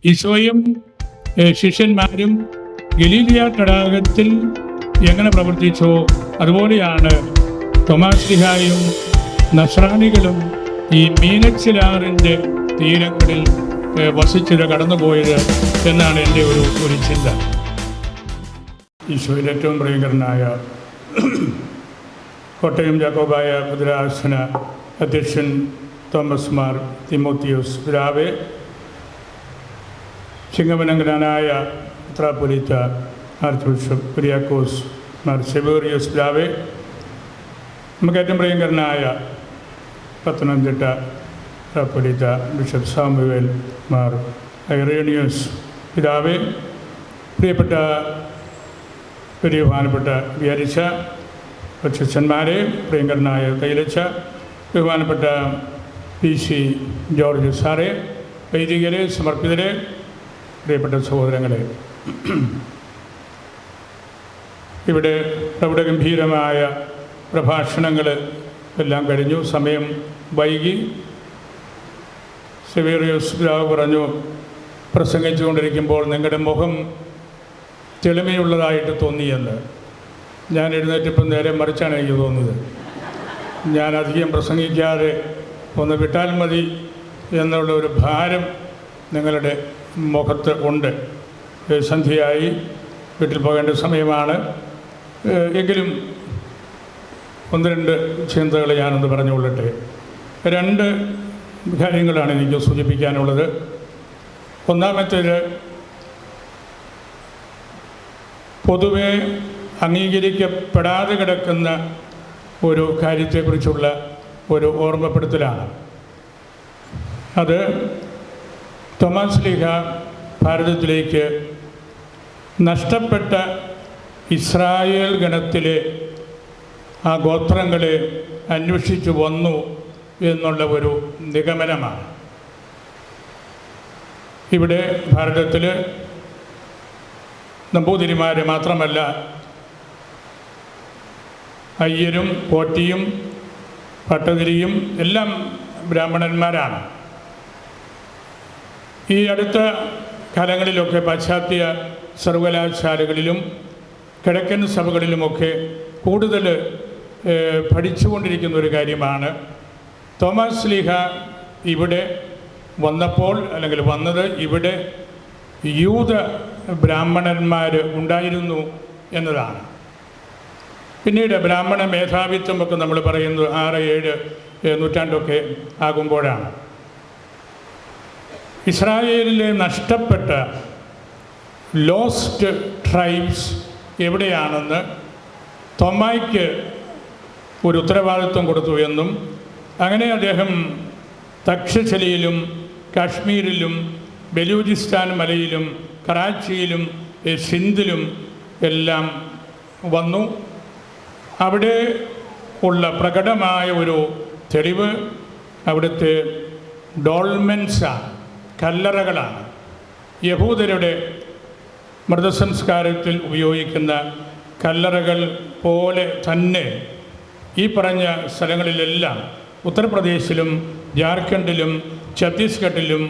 ഈശോയും ശിഷ്യന്മാരും ഗലീലിയ തടാകത്തിൽ എങ്ങനെ പ്രവർത്തിച്ചോ അതുപോലെയാണ് തോമാശ്ലീഹായും നസ്രാണികളും ഈ മീനച്ചിലാറിൻ്റെ തീരങ്ങളിൽ വസിച്ചത്, കടന്നുപോയത് എന്നാണ് എൻ്റെ ഒരു ചിന്ത. ഈശോയിൽ ഏറ്റവും പ്രിയങ്കരനായ കോട്ടയം യാക്കോബായ ഭദ്രാസന അധ്യക്ഷൻ തോമസ് മാർ തിമോത്തിയോസ് പിതാവേ, ചിങ്ങമനങ്കനായ മെത്രാപ്പൊലീത്ത ആർച്ച് ബിഷപ്പ് കുര്യാക്കോസ് മാർ സെവേറിയോസ് പിതാവേ, നമുക്ക് ഏറ്റവും പ്രിയങ്കരനായ പത്തനംതിട്ട മെത്രാപ്പൊലീത്ത ബിഷപ്പ് സാമുവേൽ മാർ ഐറേനിയോസ് പിതാവേ, പ്രിയപ്പെട്ട വലിയ ബഹുമാനപ്പെട്ട വിചാരിച്ച അച്ഛന്മാരെ, പ്രിയങ്കരനായ കൈലച്ച ബഹുമാനപ്പെട്ട PC ജോർജ് സാറെ, വൈദികരെ, സമർപ്പിതരെ, പ്രിയപ്പെട്ട സഹോദരങ്ങളെ, ഇവിടെ പ്രൗഢഗംഭീരമായ പ്രഭാഷണങ്ങൾ എല്ലാം കഴിഞ്ഞു. സമയം വൈകി. സെവേറിയോസ് പിതാവ് പറഞ്ഞു, പ്രസംഗിച്ചുകൊണ്ടിരിക്കുമ്പോൾ നിങ്ങളുടെ മുഖം തെളിമയുള്ളതായിട്ട് തോന്നിയെന്ന്. ഞാൻ എഴുന്നേറ്റപ്പം നേരെ മറിച്ചാണ് എനിക്ക് തോന്നിയത്. ഞാൻ അധികം പ്രസംഗിക്കാതെ ഒന്ന് വിട്ടാൽ മതി എന്നുള്ള ഒരു ഭാരം നിങ്ങളുടെ മുഖത്ത് ഉണ്ട്. സന്ധ്യയായി, വീട്ടിൽ പോകേണ്ട സമയമാണ്. എങ്കിലും ഒന്ന് രണ്ട് ചിന്തകൾ ഞാനൊന്ന് പറഞ്ഞുകൊള്ളട്ടെ. രണ്ട് കാര്യങ്ങളാണ് എനിക്ക് സൂചിപ്പിക്കാനുള്ളത്. ഒന്നാമത്തേത്, പൊതുവെ അംഗീകരിക്കപ്പെടാതെ കിടക്കുന്ന ഒരു കാര്യത്തെക്കുറിച്ചുള്ള ഒരു ഓർമ്മപ്പെടുത്തലാണ്. അത് തോമാശ്ലീഹ ഭാരതത്തിലേക്ക് നഷ്ടപ്പെട്ട ഇസ്രായേൽ ഗണത്തിലെ ആ ഗോത്രങ്ങളെ അന്വേഷിച്ചു വന്നു എന്നുള്ള ഒരു നിഗമനമാണ്. ഇവിടെ ഭാരതത്തിൽ നമ്പൂതിരിമാർ മാത്രമല്ല, അയ്യരും പോറ്റിയും പട്ടതിരിയും എല്ലാം ബ്രാഹ്മണന്മാരാണ്. ഈ അടുത്ത കാലങ്ങളിലൊക്കെ പാശ്ചാത്യ സർവകലാശാലകളിലും കിഴക്കൻ സഭകളിലുമൊക്കെ കൂടുതൽ പഠിച്ചുകൊണ്ടിരിക്കുന്ന ഒരു കാര്യമാണ്. തോമാശ്ലീഹ ഇവിടെ വന്നപ്പോൾ, അല്ലെങ്കിൽ വന്നത് ഇവിടെ യൂത ബ്രാഹ്മണന്മാർ ഉണ്ടായിരുന്നു എന്നതാണ്. പിന്നീട് ബ്രാഹ്മണ മേധാവിത്വമൊക്കെ നമ്മൾ പറയുന്നത് 6-7 നൂറ്റാണ്ടൊക്കെ ആകുമ്പോഴാണ്. ഇസ്രായേലിലെ നഷ്ടപ്പെട്ട ലോസ്റ്റ് ട്രൈബ്സ് എവിടെയാണെന്ന് തോമായ്ക്ക് ഒരു ഉത്തരവാദിത്വം കൊടുത്തു എന്നും, അങ്ങനെ അദ്ദേഹം തക്ഷശിലയിലും കാശ്മീരിലും ബലൂചിസ്ഥാൻ മലയിലും കറാച്ചിയിലും സിന്ധിലും എല്ലാം വന്നു. അവിടെ ഉള്ള പ്രകടമായ ഒരു തെളിവ് അവിടുത്തെ ഡോൾമെൻസാണ്, കല്ലറകളാണ്. യഹൂദരുടെ മൃതസംസ്കാരത്തിൽ ഉപയോഗിക്കുന്ന കല്ലറകൾ പോലെ തന്നെ ഈ പറഞ്ഞ സ്ഥലങ്ങളിലെല്ലാം ഉത്തർപ്രദേശിലും ജാർഖണ്ഡിലും ഛത്തീസ്ഗഡിലും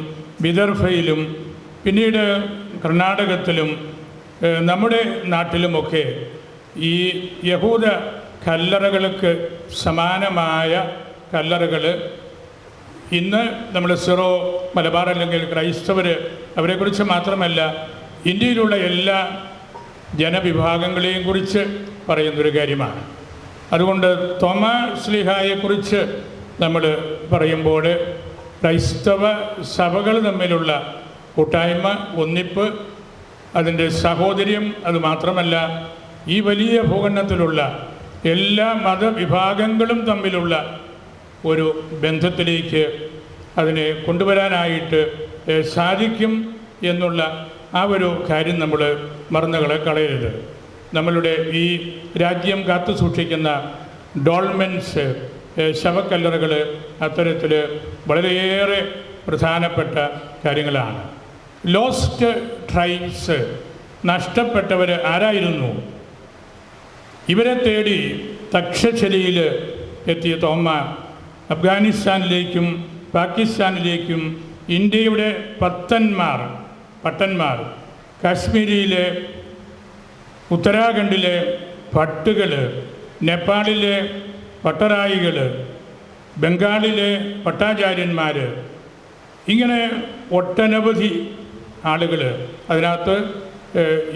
വിദർഭയിലും പിന്നീട് കർണാടകത്തിലും നമ്മുടെ നാട്ടിലുമൊക്കെ ഈ യഹൂദ കല്ലറകൾക്ക് സമാനമായ കല്ലറകൾ ഇന്ന് നമ്മൾ സിറോ മലബാർ അല്ലെങ്കിൽ ക്രൈസ്തവർ അവരെക്കുറിച്ച് മാത്രമല്ല, ഇന്ത്യയിലുള്ള എല്ലാ ജനവിഭാഗങ്ങളെയും കുറിച്ച് പറയുന്നൊരു കാര്യമാണ്. അതുകൊണ്ട് തോമാശ്ലീഹായെക്കുറിച്ച് നമ്മൾ പറയുമ്പോൾ ക്രൈസ്തവ സഭകൾ തമ്മിലുള്ള കൂട്ടായ്മ, ഒന്നിപ്പ്, അതിൻ്റെ സഹോദര്യം, അതുമാത്രമല്ല ഈ വലിയ ഭൂഖണ്ഡത്തിലുള്ള എല്ലാ മതവിഭാഗങ്ങളും തമ്മിലുള്ള ഒരു ബന്ധത്തിലേക്ക് അതിനെ കൊണ്ടുവരാനായിട്ട് സാധിക്കും എന്നുള്ള ആ ഒരു കാര്യം നമ്മൾ മറന്നു കളയരുത്. നമ്മളുടെ ഈ രാജ്യം കാത്തു സൂക്ഷിക്കുന്ന ഡോൾമെൻസ്, ശവക്കല്ലറകൾ അത്തരത്തിൽ വളരെയേറെ പ്രധാനപ്പെട്ട കാര്യങ്ങളാണ്. ലോസ്റ്റ് ട്രൈബ്സ്, നഷ്ടപ്പെട്ടവർ ആരായിരുന്നു? ഇവരെ തേടി തക്ഷശിലയിൽ എത്തിയ തോമ അഫ്ഗാനിസ്ഥാനിലേക്കും പാകിസ്ഥാനിലേക്കും ഇന്ത്യയുടെ ഭക്തന്മാർ പട്ടന്മാർ, കാശ്മീരിയിലെ ഉത്തരാഖണ്ഡിലെ ഭട്ടുകൾ, നേപ്പാളിലെ പട്ടറായികൾ, ബംഗാളിലെ പട്ടാചാര്യന്മാർ, ഇങ്ങനെ ഒട്ടനവധി ആളുകൾ അതിനകത്ത്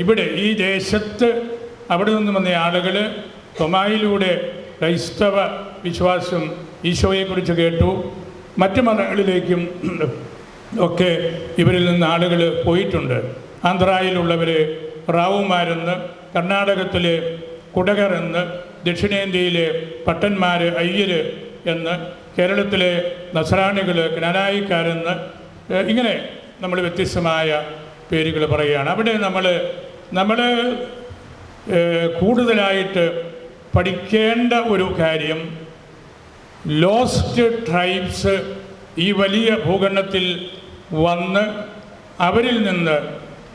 ഇവിടെ ഈ ദേശത്ത് അവിടെ നിന്ന് വന്ന ആളുകൾ തൊമായിലൂടെ ക്രൈസ്തവ വിശ്വാസം ഈശോയെക്കുറിച്ച് കേട്ടു. മറ്റ് മതങ്ങളിലേക്കും ഒക്കെ ഇവരിൽ നിന്ന് ആളുകൾ പോയിട്ടുണ്ട്. ആന്ധ്രയിലുള്ളവർ റാവുമാരെന്ന്, കർണാടകത്തിലെ കുടകർ എന്ന്, ദക്ഷിണേന്ത്യയിലെ പട്ടന്മാർ അയ്യർ എന്ന്, കേരളത്തിലെ നസ്രാണികൾ ജ്ഞാനായിക്കാരെന്ന്, ഇങ്ങനെ നമ്മൾ വ്യത്യസ്തമായ പേരുകൾ പറയുകയാണ്. അവിടെ നമ്മൾ കൂടുതലായിട്ട് പഠിക്കേണ്ട ഒരു കാര്യം, ലോസ്റ്റ് ട്രൈബ്സ് ഈ വലിയ ഭൂഖണ്ഡത്തിൽ വന്ന് അവരിൽ നിന്ന്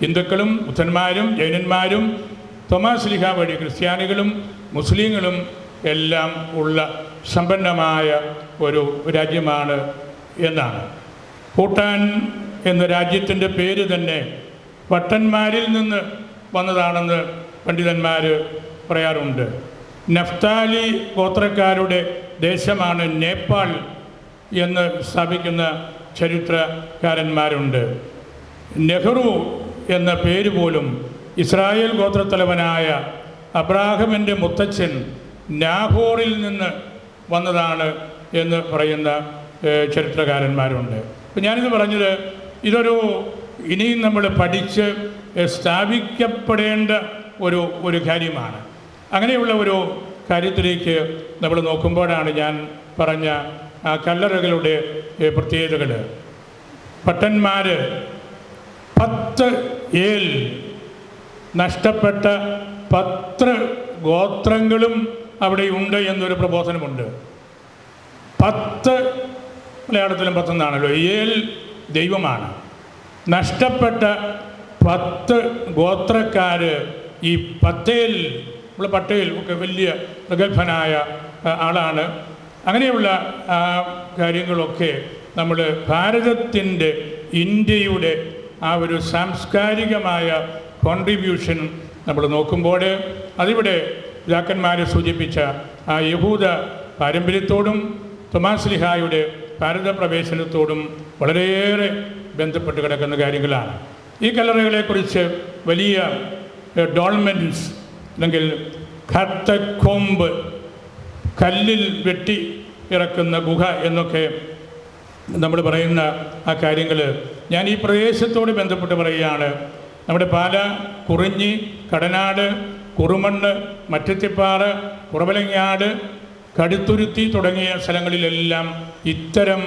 ഹിന്ദുക്കളും ബുദ്ധന്മാരും ജൈനന്മാരും തോമാസ് ലീഹ വഴി ക്രിസ്ത്യാനികളും മുസ്ലിങ്ങളും എല്ലാം ഉള്ള സമ്പന്നമായ ഒരു രാജ്യമാണ് എന്നാണ്. ഭൂട്ടാൻ എന്ന രാജ്യത്തിൻ്റെ പേര് തന്നെ പട്ടന്മാരിൽ നിന്ന് വന്നതാണെന്ന് പണ്ഡിതന്മാർ പറയാറുണ്ട്. നഫ്താലി ഗോത്രക്കാരുടെ ദേശമാണ് നേപ്പാൾ എന്ന് സ്ഥാപിക്കുന്ന ചരിത്രകാരന്മാരുണ്ട്. നെഹ്റു എന്ന പേര് പോലും ഇസ്രായേൽ ഗോത്രത്തലവനായ അബ്രാഹമിൻ്റെ മുത്തച്ഛൻ നാഹോറിൽ നിന്ന് വന്നതാണ് എന്ന് പറയുന്ന ചരിത്രകാരന്മാരുണ്ട്. അപ്പം ഞാനിത് പറഞ്ഞത് ഇതൊരു ഇനിയും നമ്മൾ പഠിച്ച് സ്ഥാപിക്കപ്പെടേണ്ട ഒരു കാര്യമാണ്. അങ്ങനെയുള്ള ഒരു കാര്യത്തിലേക്ക് നമ്മൾ നോക്കുമ്പോഴാണ് ഞാൻ പറഞ്ഞ ആ കല്ലറകളുടെ പ്രത്യേകതകൾ. പട്ടന്മാർ 10 ഏൽ നഷ്ടപ്പെട്ട 10 ഗോത്രങ്ങളും അവിടെയുണ്ട് എന്നൊരു പ്രബോധനമുണ്ട്. 10 മലയാളത്തിലും 10 എന്നാണല്ലോ. ഏൽ ദൈവമാണ്. നഷ്ടപ്പെട്ട 10 ഗോത്രക്കാർ ഈ പട്ടേൽ, നമ്മൾ പട്ടേൽ ഒക്കെ വലിയ പ്രഗത്ഭനായ ആളാണ്. അങ്ങനെയുള്ള ആ കാര്യങ്ങളൊക്കെ നമ്മൾ ഭാരതത്തിൻ്റെ ഇന്ത്യയുടെ ആ ഒരു സാംസ്കാരികമായ കോൺട്രിബ്യൂഷൻ നമ്മൾ നോക്കുമ്പോൾ അതിവിടെ പിതാക്കന്മാരെ സൂചിപ്പിച്ച ആ യഹൂദ പാരമ്പര്യത്തോടും തോമാസ് ലീഹായുടെ ഭാരത പ്രവേശനത്തോടും വളരെയേറെ ബന്ധപ്പെട്ട് കിടക്കുന്ന കാര്യങ്ങളാണ്. ഈ കല്ലറകളെക്കുറിച്ച് വലിയ ഡോൾമെൻസ് അല്ലെങ്കിൽ ഖത്തക്കൊമ്പ്, കല്ലിൽ വെട്ടി ഇറക്കുന്ന ഗുഹ എന്നൊക്കെ നമ്മൾ പറയുന്ന ആ കാര്യങ്ങൾ ഞാൻ ഈ പ്രദേശത്തോട് ബന്ധപ്പെട്ട് പറയുകയാണ്. നമ്മുടെ പാല, കുറിഞ്ഞി, കടനാട്, കുറുമണ്ണ്, മറ്റത്തിപ്പാറ, കുറവലങ്ങാട്, കടുത്തുരുത്തി തുടങ്ങിയ സ്ഥലങ്ങളിലെല്ലാം ഇത്തരം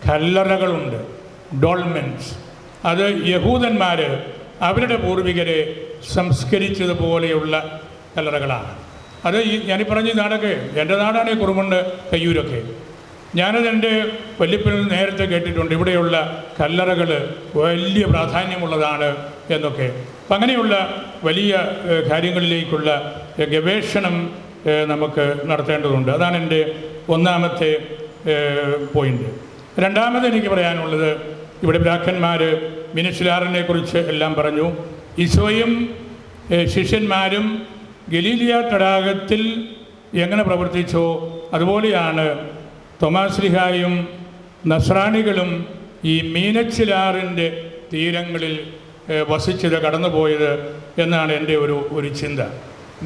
കല്ലറകളുണ്ട്, ഡോൾമെൻസ്. അത് യഹൂദന്മാർ അവരുടെ പൂർവികരെ സംസ്കരിച്ചതുപോലെയുള്ള കല്ലറകളാണ്. അത് ഞാനീ പറഞ്ഞ നാടൊക്കെ എൻ്റെ നാടാണ് ഈ കുറുമണ്ണ്, കയ്യൂരൊക്കെ. ഞാനത് എൻ്റെ വല്യപ്പനിൽ നേരത്തെ കേട്ടിട്ടുണ്ട്. ഇവിടെയുള്ള കല്ലറകൾ വലിയ പ്രാധാന്യമുള്ളതാണ് എന്നൊക്കെ. അപ്പം അങ്ങനെയുള്ള വലിയ കാര്യങ്ങളിലേക്കുള്ള ഗവേഷണം നമുക്ക് നടത്തേണ്ടതുണ്ട്. അതാണ് എൻ്റെ ഒന്നാമത്തെ പോയിൻ്റ്. രണ്ടാമത് എനിക്ക് പറയാനുള്ളത്, ഇവിടെ പിതാക്കന്മാർ മിനിച്ചിലാറിനെ കുറിച്ച് എല്ലാം പറഞ്ഞു. ഈശോയും ശിഷ്യന്മാരും ഗലീലിയ തടാകത്തിൽ എങ്ങനെ പ്രവർത്തിച്ചോ അതുപോലെയാണ് തോമാസ് ലീഹായും നസ്രാണികളും ഈ മീനച്ചിലാറിൻ്റെ തീരങ്ങളിൽ വസിച്ചത്, കടന്നുപോയത് എന്നാണ് എൻ്റെ ഒരു ചിന്ത.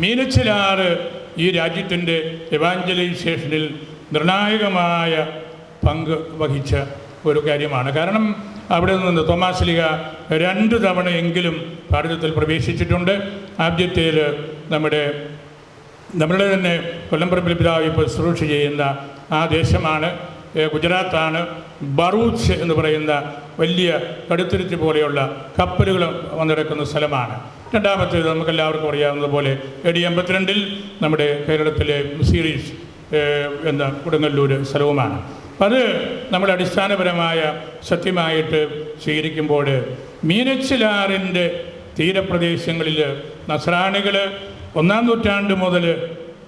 മീനച്ചിലാറ് ഈ രാജ്യത്തിൻ്റെ എവാഞ്ചലൈസേഷനിൽ നിർണായകമായ പങ്ക് വഹിച്ച ഒരു കാര്യമാണ്. കാരണം അവിടെ നിന്ന് തോമാസ് ലീഹ 2 തവണയെങ്കിലും ഭാരതത്തിൽ പ്രവേശിച്ചിട്ടുണ്ട്. ആദ്യത്തേൽ നമ്മുടെ തന്നെ കൊല്ലംപറമ്പിൽ പിതാവ് ഇപ്പോൾ ശുശ്രൂഷ ചെയ്യുന്ന ആ ദേശമാണ്, ഗുജറാത്താണ്. ബറൂച്ച് എന്ന് പറയുന്ന വലിയ കടുത്തുരുത്തി പോലെയുള്ള കപ്പലുകൾ വന്നിടക്കുന്ന സ്ഥലമാണ്. രണ്ടാമത്തേത് നമുക്കെല്ലാവർക്കും അറിയാവുന്നതുപോലെ AD 82 നമ്മുടെ കേരളത്തിലെ സീരീസ് എന്ന കൊടുങ്ങല്ലൂർ സ്ഥലവുമാണ്. അത് നമ്മൾ അടിസ്ഥാനപരമായ സത്യമായിട്ട് സ്വീകരിക്കുമ്പോൾ മീനച്ചിലാറിൻ്റെ തീരപ്രദേശങ്ങളിൽ നസ്രാണികൾ 1-ാം നൂറ്റാണ്ട് മുതൽ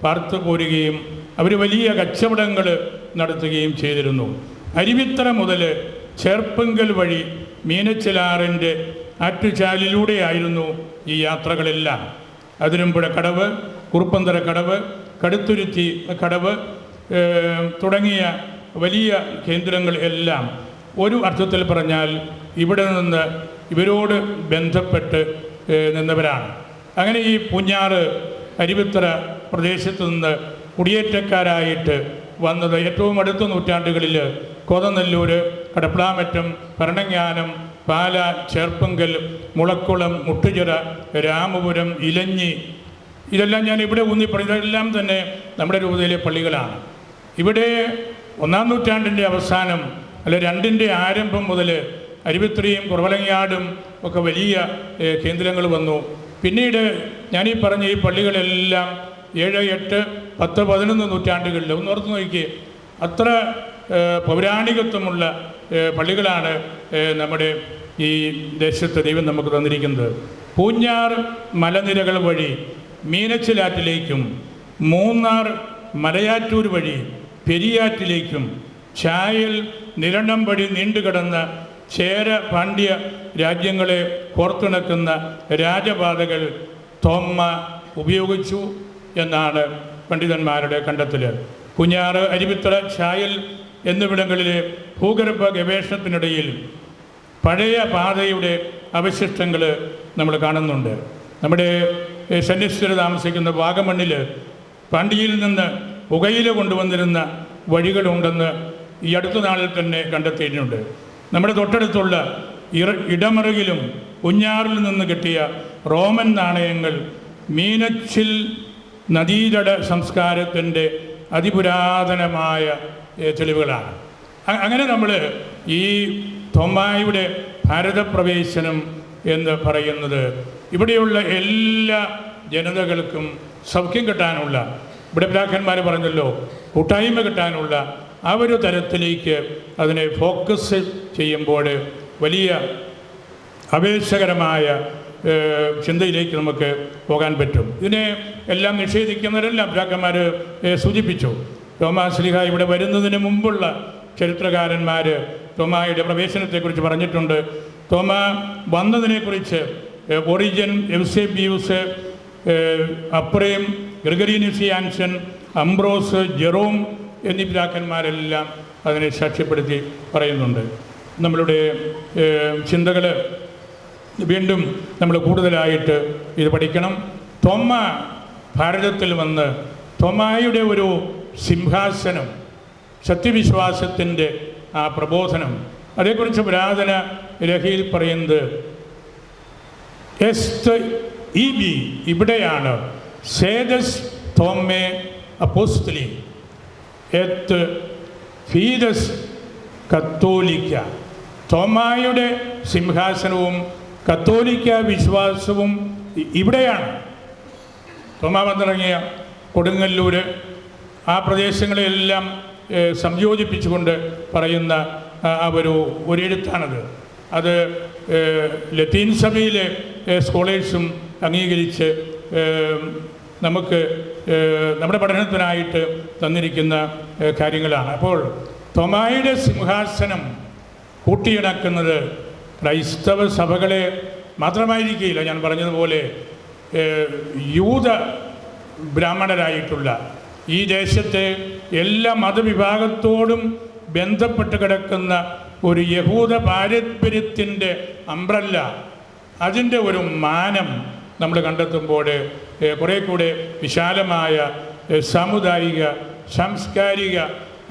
പാർത്തു പോരുകയും അവർ വലിയ കച്ചവടങ്ങൾ നടത്തുകയും ചെയ്തിരുന്നു. അരുവിത്തറ മുതൽ ചേർപ്പങ്കൽ വഴി മീനച്ചിലാറിൻ്റെ ആറ്റുചാലിലൂടെയായിരുന്നു ഈ യാത്രകളെല്ലാം. അതിരമ്പുഴ കടവ്, കുറുപ്പന്തറ കടവ്, കടുത്തുരുത്തി കടവ് തുടങ്ങിയ വലിയ കേന്ദ്രങ്ങൾ എല്ലാം ഒരു അർത്ഥത്തിൽ പറഞ്ഞാൽ ഇവിടെ നിന്ന് ഇവരോട് ബന്ധപ്പെട്ട് നിന്നവരാണ്. അങ്ങനെ ഈ പൂഞ്ഞാറ് അരുവിത്തറ പ്രദേശത്ത് നിന്ന് കുടിയേറ്റക്കാരായിട്ട് വന്നത് ഏറ്റവും അടുത്ത നൂറ്റാണ്ടുകളിൽ കോതനെല്ലൂർ, കടപ്ലാമറ്റം, ഭരണങ്ങാനം, പാല, ചേർപ്പങ്കൽ, മുളക്കുളം, മുട്ടുചിറ, രാമപുരം, ഇലഞ്ഞി, ഇതെല്ലാം ഞാൻ ഇവിടെ ഊന്നിപ്പറഞ്ഞ ഇതെല്ലാം തന്നെ നമ്മുടെ രൂപതയിലെ പള്ളികളാണ്. ഇവിടെ 1-ാം നൂറ്റാണ്ടിൻ്റെ അവസാനം അല്ലെ 2ൻ്റെ ആരംഭം മുതൽ അരുവിത്തറയും കുറവലങ്ങാടും ഒക്കെ വലിയ കേന്ദ്രങ്ങൾ വന്നു. പിന്നീട് ഞാനീ പറഞ്ഞ ഈ പള്ളികളെല്ലാം 7, 8, 10, 11 നൂറ്റാണ്ടുകളിൽ ഒന്നോർത്ത് നോക്കി അത്ര പൗരാണികത്വമുള്ള പള്ളികളാണ് നമ്മുടെ ഈ ദേശത്ത് ദൈവം നമുക്ക് തന്നിരിക്കുന്നത്. പൂഞ്ഞാർ മലനിരകൾ വഴി മീനച്ചിലാറ്റിലേക്കും മൂന്നാർ മലയാറ്റൂർ വഴി പെരിയാറ്റിലേക്കും ചായൽ നിരണം വഴി നീണ്ടുകിടന്ന ചേര പാണ്ഡ്യ രാജ്യങ്ങളെ കോർത്തിണക്കുന്ന രാജപാതകൾ തോമ്മ ഉപയോഗിച്ചു എന്നാണ് പണ്ഡിതന്മാരുടെ കണ്ടെത്തൽ. പൂഞ്ഞാറ്, അരുവിത്തറ, ചായൽ എന്നിവിടങ്ങളിലെ ഭൂഗർഭ ഗവേഷണത്തിനിടയിൽ പഴയ പാതയുടെ അവശിഷ്ടങ്ങൾ നമ്മൾ കാണുന്നുണ്ട്. നമ്മുടെ സന്യസ്തർ താമസിക്കുന്ന വാഗമണ്ണിൽ പാണ്ഡ്യയിൽ നിന്ന് പുകയില കൊണ്ടുവന്നിരുന്ന വഴികളുണ്ടെന്ന് ഈ അടുത്ത നാളിൽ തന്നെ കണ്ടെത്തിയിട്ടുണ്ട്. നമ്മുടെ തൊട്ടടുത്തുള്ള ഇടമറുകിലും കുഞ്ഞാറിൽ നിന്ന് കിട്ടിയ റോമൻ നാണയങ്ങൾ മീനച്ചിൽ നദീതട സംസ്കാരത്തിൻ്റെ അതിപുരാതനമായ തെളിവുകളാണ്. അങ്ങനെ നമ്മൾ ഈ തോമായുടെ ഭാരതപ്രവേശനം എന്ന് പറയുന്നത് ഇവിടെയുള്ള എല്ലാ ജനതകൾക്കും സൗഖ്യം കിട്ടാനുള്ള, ഇവിടെ പിതാക്കന്മാർ പറഞ്ഞല്ലോ, കൂട്ടായ്മ കിട്ടാനുള്ള ആ ഒരു തരത്തിലേക്ക് അതിനെ ഫോക്കസ് ചെയ്യുമ്പോൾ വലിയ ആവേശകരമായ ചിന്തയിലേക്ക് നമുക്ക് പോകാൻ പറ്റും. ഇതിനെ എല്ലാം നിഷേധിക്കുന്നവരെല്ലാം പിതാക്കന്മാർ സൂചിപ്പിച്ചു. തോമാശ്ലീഹ ഇവിടെ വരുന്നതിന് മുമ്പുള്ള ചരിത്രകാരന്മാർ തോമായുടെ പ്രവേശനത്തെക്കുറിച്ച് പറഞ്ഞിട്ടുണ്ട്. തോമ വന്നതിനെക്കുറിച്ച് Origen, Eusebius, Ephrem, Gregory Nazianzen, Ambrose, Jerome എന്നീ പിതാക്കന്മാരെല്ലാം അതിനെ സാക്ഷ്യപ്പെടുത്തി പറയുന്നുണ്ട്. നമ്മളുടെ ചിന്തകൾ വീണ്ടും നമ്മൾ കൂടുതലായിട്ട് ഇത് പഠിക്കണം. തോമ ഭാരതത്തിൽ വന്ന് തോമായുടെ ഒരു സിംഹാസനം, സത്യവിശ്വാസത്തിൻ്റെ ആ പ്രബോധനം, അതേക്കുറിച്ച് പുരാതന രഹയിൽ പറയുന്നത് ഇവിടെയാണ് സേദസ് തോമേ അപ്പോസ്തലി എത്ത് ഫീദസ് കത്തോലിക്ക. തോമായുടെ സിംഹാസനവും കത്തോലിക്ക വിശ്വാസവും ഇവിടെയാണ്. തോമാ വന്നിറങ്ങിയ കൊടുങ്ങല്ലൂർ, ആ പ്രദേശങ്ങളെല്ലാം സംയോജിപ്പിച്ചുകൊണ്ട് പറയുന്ന ആ ഒരു എഴുത്താണത്. അത് ലത്തീൻ സഭയിലെ സ്കോളേഴ്സും അംഗീകരിച്ച് നമുക്ക് നമ്മുടെ പഠനത്തിനായിട്ട് തന്നിരിക്കുന്ന കാര്യങ്ങളാണ്. അപ്പോൾ തോമായുടെ സിംഹാസനം കൂട്ടിയിണക്കുന്നത് ക്രൈസ്തവ സഭകളെ മാത്രമായിരിക്കില്ല. ഞാൻ പറഞ്ഞതുപോലെ യൂത ബ്രാഹ്മണരായിട്ടുള്ള ഈ ദേശത്തെ എല്ലാ മതവിഭാഗത്തോടും ബന്ധപ്പെട്ട് കിടക്കുന്ന ഒരു യഹൂദ പാരമ്പര്യത്തിൻ്റെ അംബ്രല്ല, അതിൻ്റെ ഒരു മാനം നമ്മൾ കണ്ടെത്തുമ്പോൾ കുറേ കൂടെ വിശാലമായ സാമുദായിക സാംസ്കാരിക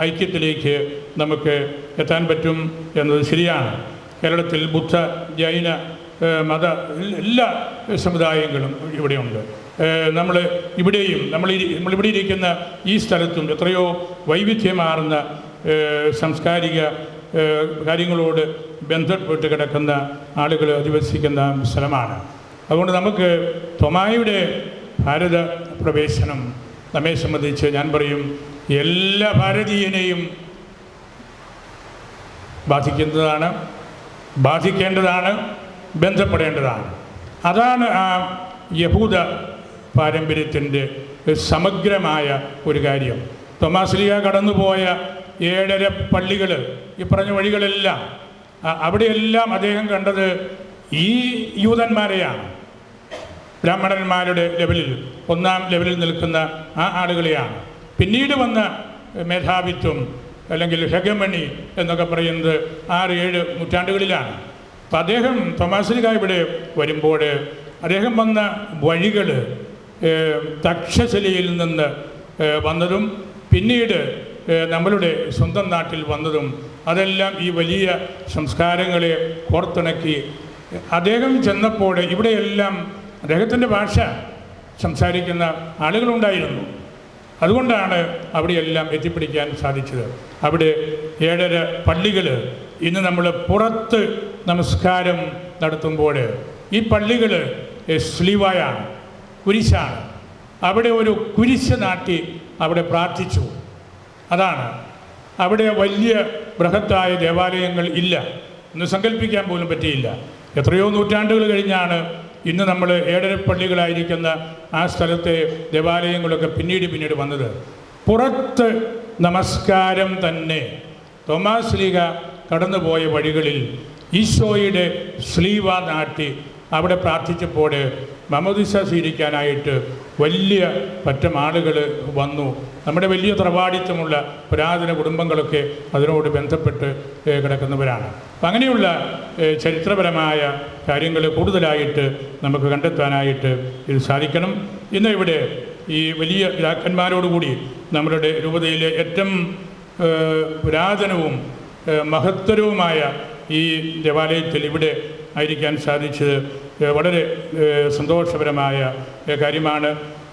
ഐക്യത്തിലേക്ക് നമുക്ക് എത്താൻ പറ്റും എന്നത് ശരിയാണ്. കേരളത്തിൽ ബുദ്ധ, ജൈന, മത എല്ലാ സമുദായങ്ങളും ഇവിടെയുണ്ട്. നമ്മളിവിടെ ഇരിക്കുന്ന ഈ സ്ഥലത്തും എത്രയോ വൈവിധ്യമാർന്ന സാംസ്കാരിക കാര്യങ്ങളോട് ബന്ധപ്പെട്ട് കിടക്കുന്ന ആളുകൾ അധിവസിക്കുന്ന സ്ഥലമാണ്. അതുകൊണ്ട് നമുക്ക് തോമായുടെ ഭാരത പ്രവേശനം നമ്മെ സംബന്ധിച്ച് ഞാൻ പറയും എല്ലാ ഭാരതീയനെയും ബാധിക്കേണ്ടതാണ്, ബന്ധപ്പെടേണ്ടതാണ്. അതാണ് ആ യഹൂദ പാരമ്പര്യത്തിൻ്റെ സമഗ്രമായ ഒരു കാര്യം. തോമാശ്ലീഹ കടന്നുപോയ 7 പള്ളികൾ, ഈ പറഞ്ഞ വഴികളെല്ലാം, അവിടെയെല്ലാം അദ്ദേഹം കണ്ടത് ഈ യൂതന്മാരെയാണ്, ബ്രാഹ്മണന്മാരുടെ ലെവലിൽ ഒന്നാം ലെവലിൽ നിൽക്കുന്ന ആ ആളുകളെയാണ്. പിന്നീട് വന്ന മേധാവിത്വം അല്ലെങ്കിൽ ഹെഗമണി എന്നൊക്കെ പറയുന്നത് 6-7 നൂറ്റാണ്ടുകളിലാണ്. അപ്പം അദ്ദേഹം തോമാശ്ലീഹ ഇവിടെ വരുമ്പോൾ അദ്ദേഹം വന്ന വഴികൾ തക്ഷശിലയിൽ നിന്ന് വന്നതും പിന്നീട് നമ്മളുടെ സ്വന്തം നാട്ടിൽ വന്നതും അതെല്ലാം ഈ വലിയ സംസ്കാരങ്ങളെ കോർത്തിണക്കി അദ്ദേഹം ചെന്നപ്പോൾ ഇവിടെയെല്ലാം അദ്ദേഹത്തിൻ്റെ ഭാഷ സംസാരിക്കുന്ന ആളുകളുണ്ടായിരുന്നു. അതുകൊണ്ടാണ് അവിടെയെല്ലാം എത്തിപ്പിടിക്കാൻ സാധിച്ചത്. അവിടെ 7 പള്ളികൾ ഇന്ന് നമ്മൾ പുറത്ത് നമസ്കാരം നടത്തുമ്പോൾ ഈ പള്ളികൾ സ്ലീവായാണ്, കുരിശാണ്. അവിടെ ഒരു കുരിശ് നാട്ടി അവിടെ പ്രാർത്ഥിച്ചു. അതാണ്. അവിടെ വലിയ ബൃഹത്തായ ദേവാലയങ്ങൾ ഇല്ല, ഇന്ന് സങ്കല്പിക്കാൻ പോലും പറ്റിയില്ല. എത്രയോ നൂറ്റാണ്ടുകൾ കഴിഞ്ഞാണ് ഇന്ന് നമ്മൾ 7 പള്ളികളായിരിക്കുന്ന ആ സ്ഥലത്തെ ദേവാലയങ്ങളൊക്കെ പിന്നീട് വന്നത്. പുറത്ത് നമസ്കാരം തന്നെ തോമാശ്ലീഹ കടന്നുപോയ വഴികളിൽ ഈശോയുടെ സ്ലീവ നാട്ടി അവിടെ പ്രാർത്ഥിച്ചപ്പോൾ മാമോദീസ സ്വീകരിക്കാനായിട്ട് വലിയ പറ്റം ആളുകൾ വന്നു. നമ്മുടെ വലിയ തറവാടിത്തമുള്ള പുരാതന കുടുംബങ്ങളൊക്കെ അതിനോട് ബന്ധപ്പെട്ട് കിടക്കുന്നവരാണ്. അപ്പം അങ്ങനെയുള്ള ചരിത്രപരമായ കാര്യങ്ങൾ കൂടുതലായിട്ട് നമുക്ക് കണ്ടെത്താനായിട്ട് ഇത് സാധിക്കണം. ഇന്ന് ഇവിടെ ഈ വലിയ പിതാക്കന്മാരോടുകൂടി നമ്മളുടെ രൂപതയിലെ ഏറ്റവും പുരാതനവും മഹത്തരവുമായ ഈ ദേവാലയത്തിൽ ഇവിടെ ആയിരിക്കാൻ സാധിച്ചത് വളരെ സന്തോഷപരമായ കാര്യമാണ്.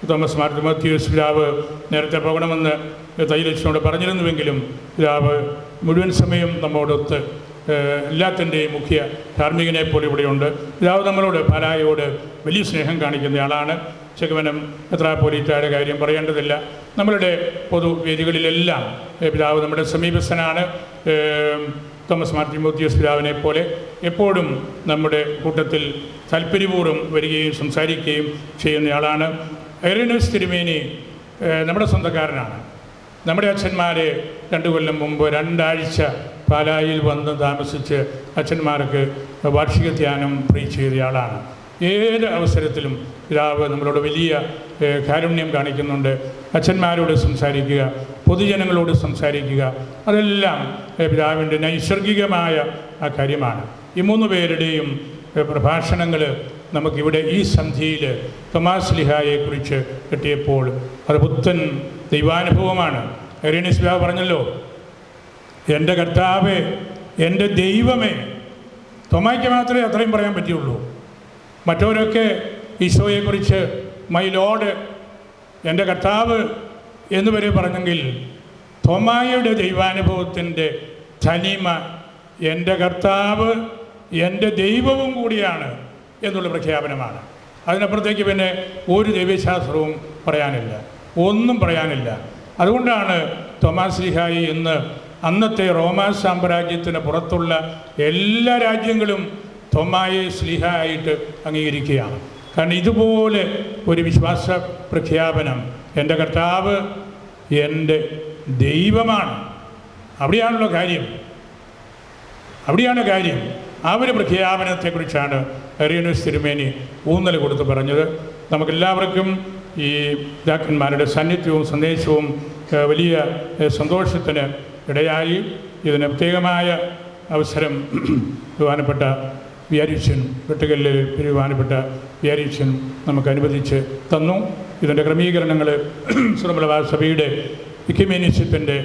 തോമസ് മാർ തിമോത്തിയോസ് പിതാവ് നേരത്തെ പോകണമെന്ന് തൈലച്ചനോട് പറഞ്ഞിരുന്നുവെങ്കിലും പിതാവ് മുഴുവൻ സമയം നമ്മോടൊത്ത് എല്ലാത്തിൻ്റെയും മുഖ്യ ധാർമ്മികനെ പോലെ ഇവിടെയുണ്ട്. പിതാവ് നമ്മളോട് പാലായോട് വലിയ സ്നേഹം കാണിക്കുന്ന ആളാണ്. ചെകുവനം മെത്രാപ്പോലീത്തയുടെ കാര്യം പറയേണ്ടതില്ല. നമ്മളുടെ പൊതുവേദികളിലെല്ലാം പിതാവ് നമ്മുടെ സമീപസ്ഥനാണ്. തോമസ് മാർ തിമോത്തിയോസ് പിതാവിനെ പോലെ എപ്പോഴും നമ്മുടെ കൂട്ടത്തിൽ താല്പര്യപൂർവ്വം വരികയും സംസാരിക്കുകയും ചെയ്യുന്നയാളാണ്. ഐറേനിയോസ് തിരുമേനി നമ്മുടെ സ്വന്തക്കാരനാണ്. നമ്മുടെ അച്ഛന്മാരെ 2 കൊല്ലം മുമ്പ് 2 ആഴ്ച പാലായിൽ വന്ന് താമസിച്ച് അച്ഛന്മാർക്ക് വാർഷിക ധ്യാനം പ്രീച്ച് ചെയ്തയാളാണ്. ഏത് അവസരത്തിലും പിതാവ് നമ്മളോട് വലിയ കാരുണ്യം കാണിക്കുന്നുണ്ട്. അച്ഛന്മാരോട് സംസാരിക്കുക, പൊതുജനങ്ങളോട് സംസാരിക്കുക, അതെല്ലാം പിതാവിൻ്റെ നൈസർഗികമായ ആ കാര്യമാണ്. ഈ 3 പേരുടെയും പ്രഭാഷണങ്ങൾ നമുക്കിവിടെ ഈ സന്ധ്യയിൽ തോമാശ്ലീഹായെക്കുറിച്ച് കിട്ടിയപ്പോൾ അത് പുത്തൻ ദൈവാനുഭവമാണ്. ഐറേനിയോസ് പിതാവ് പറഞ്ഞല്ലോ, എൻ്റെ കർത്താവേ, എൻ്റെ ദൈവമേ. തോമായ്ക്ക് മാത്രമേ അത്രയും പറയാൻ പറ്റുള്ളൂ. മറ്റവരൊക്കെ ഈശോയെക്കുറിച്ച് മൈ ലോഡ്, എൻ്റെ കർത്താവ് എന്നുവരെ പറഞ്ഞെങ്കിൽ തോമായുടെ ദൈവാനുഭവത്തിൻ്റെ തനിമ എൻ്റെ കർത്താവ് എൻ്റെ ദൈവവും കൂടിയാണ് എന്നുള്ള പ്രഖ്യാപനമാണ്. അതിനപ്പുറത്തേക്ക് പിന്നെ ഒരു ദൈവശാസ്ത്രവും പറയാനില്ല, ഒന്നും പറയാനില്ല. അതുകൊണ്ടാണ് തോമാശ്ലീഹായെ ഇന്ന് അന്നത്തെ റോമാ സാമ്രാജ്യത്തിന് പുറത്തുള്ള എല്ലാ രാജ്യങ്ങളും തോമായെ ശ്ലീഹ ആയിട്ട് അംഗീകരിക്കുകയാണ്. കാരണം ഇതുപോലെ ഒരു വിശ്വാസ പ്രഖ്യാപനം, എൻ്റെ കർത്താവ് എൻ്റെ ദൈവമാണ്, അവിടെയാണല്ലോ കാര്യം, അവിടെയാണ് കാര്യം. ആ ഒരു പ്രഖ്യാപനത്തെക്കുറിച്ചാണ് ഐറേനിയോസ് തിരുമേനി ഊന്നൽ കൊടുത്ത് പറഞ്ഞത്. നമുക്കെല്ലാവർക്കും ഈ പിതാക്കന്മാരുടെ സാന്നിധ്യവും സന്ദേശവും വലിയ സന്തോഷത്തിന് ഇടയായി. ഇതിന് പ്രത്യേകമായ അവസരം ബഹുമാനപ്പെട്ട വിയാരിച്ചൻ, വെട്ടുകല്ലിൽ ബഹുമാനപ്പെട്ട വിയാരിച്ചൻ നമുക്ക് അനുവദിച്ച് തന്നു. ഇതിൻ്റെ ക്രമീകരണങ്ങൾ സുറമലബാർ സഭയുടെ ഇക്യുമെനിസത്തിൻ്റെ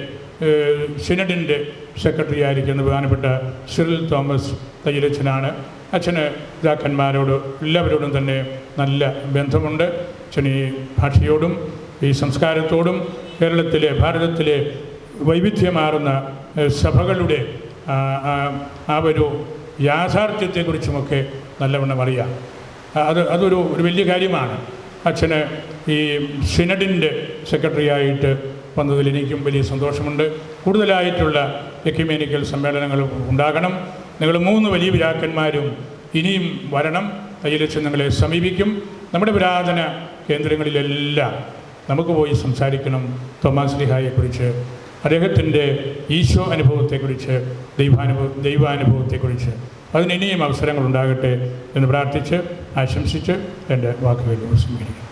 സിനഡിൻ്റെ സെക്രട്ടറി ആയിരിക്കുന്ന ബഹുമാനപ്പെട്ട സിറിൽ തോമസ് തയ്യലച്ചനാണ്. അച്ഛന് പിതാക്കന്മാരോട് എല്ലാവരോടും തന്നെ നല്ല ബന്ധമുണ്ട്. അച്ഛൻ ഈ ഭാഷയോടും ഈ സംസ്കാരത്തോടും കേരളത്തിലെ ഭാരതത്തിലെ വൈവിധ്യമാർന്ന സഭകളുടെ ആ ഒരു യാഥാർത്ഥ്യത്തെക്കുറിച്ചുമൊക്കെ നല്ലവണ്ണം അറിയാം. അതൊരു വലിയ കാര്യമാണ്. അച്ഛന് ഈ സിനഡിൻ്റെ സെക്രട്ടറിയായിട്ട് വന്നതിൽ എനിക്കും വലിയ സന്തോഷമുണ്ട്. കൂടുതലായിട്ടുള്ള എക്യുമേനിക്കൽ സമ്മേളനങ്ങൾ ഉണ്ടാകണം. നിങ്ങൾ 3 വലിയ പിതാക്കന്മാരും ഇനിയും വരണം. തയ്യലച്ഛൻ നിങ്ങളെ സമീപിക്കും. നമ്മുടെ പുരാതന കേന്ദ്രങ്ങളിലെല്ലാം നമുക്ക് പോയി സംസാരിക്കണം തോമാശ്ലീഹായെക്കുറിച്ച്, അദ്ദേഹത്തിൻ്റെ ഈശോ അനുഭവത്തെക്കുറിച്ച്, ദൈവാനുഭവത്തെക്കുറിച്ച്. അതിന് ഇനിയും അവസരങ്ങളുണ്ടാകട്ടെ എന്ന് പ്രാർത്ഥിച്ച് ആശംസിച്ച് എൻ്റെ വാക്കുകൾ ഉപസംഹരിക്കുന്നു.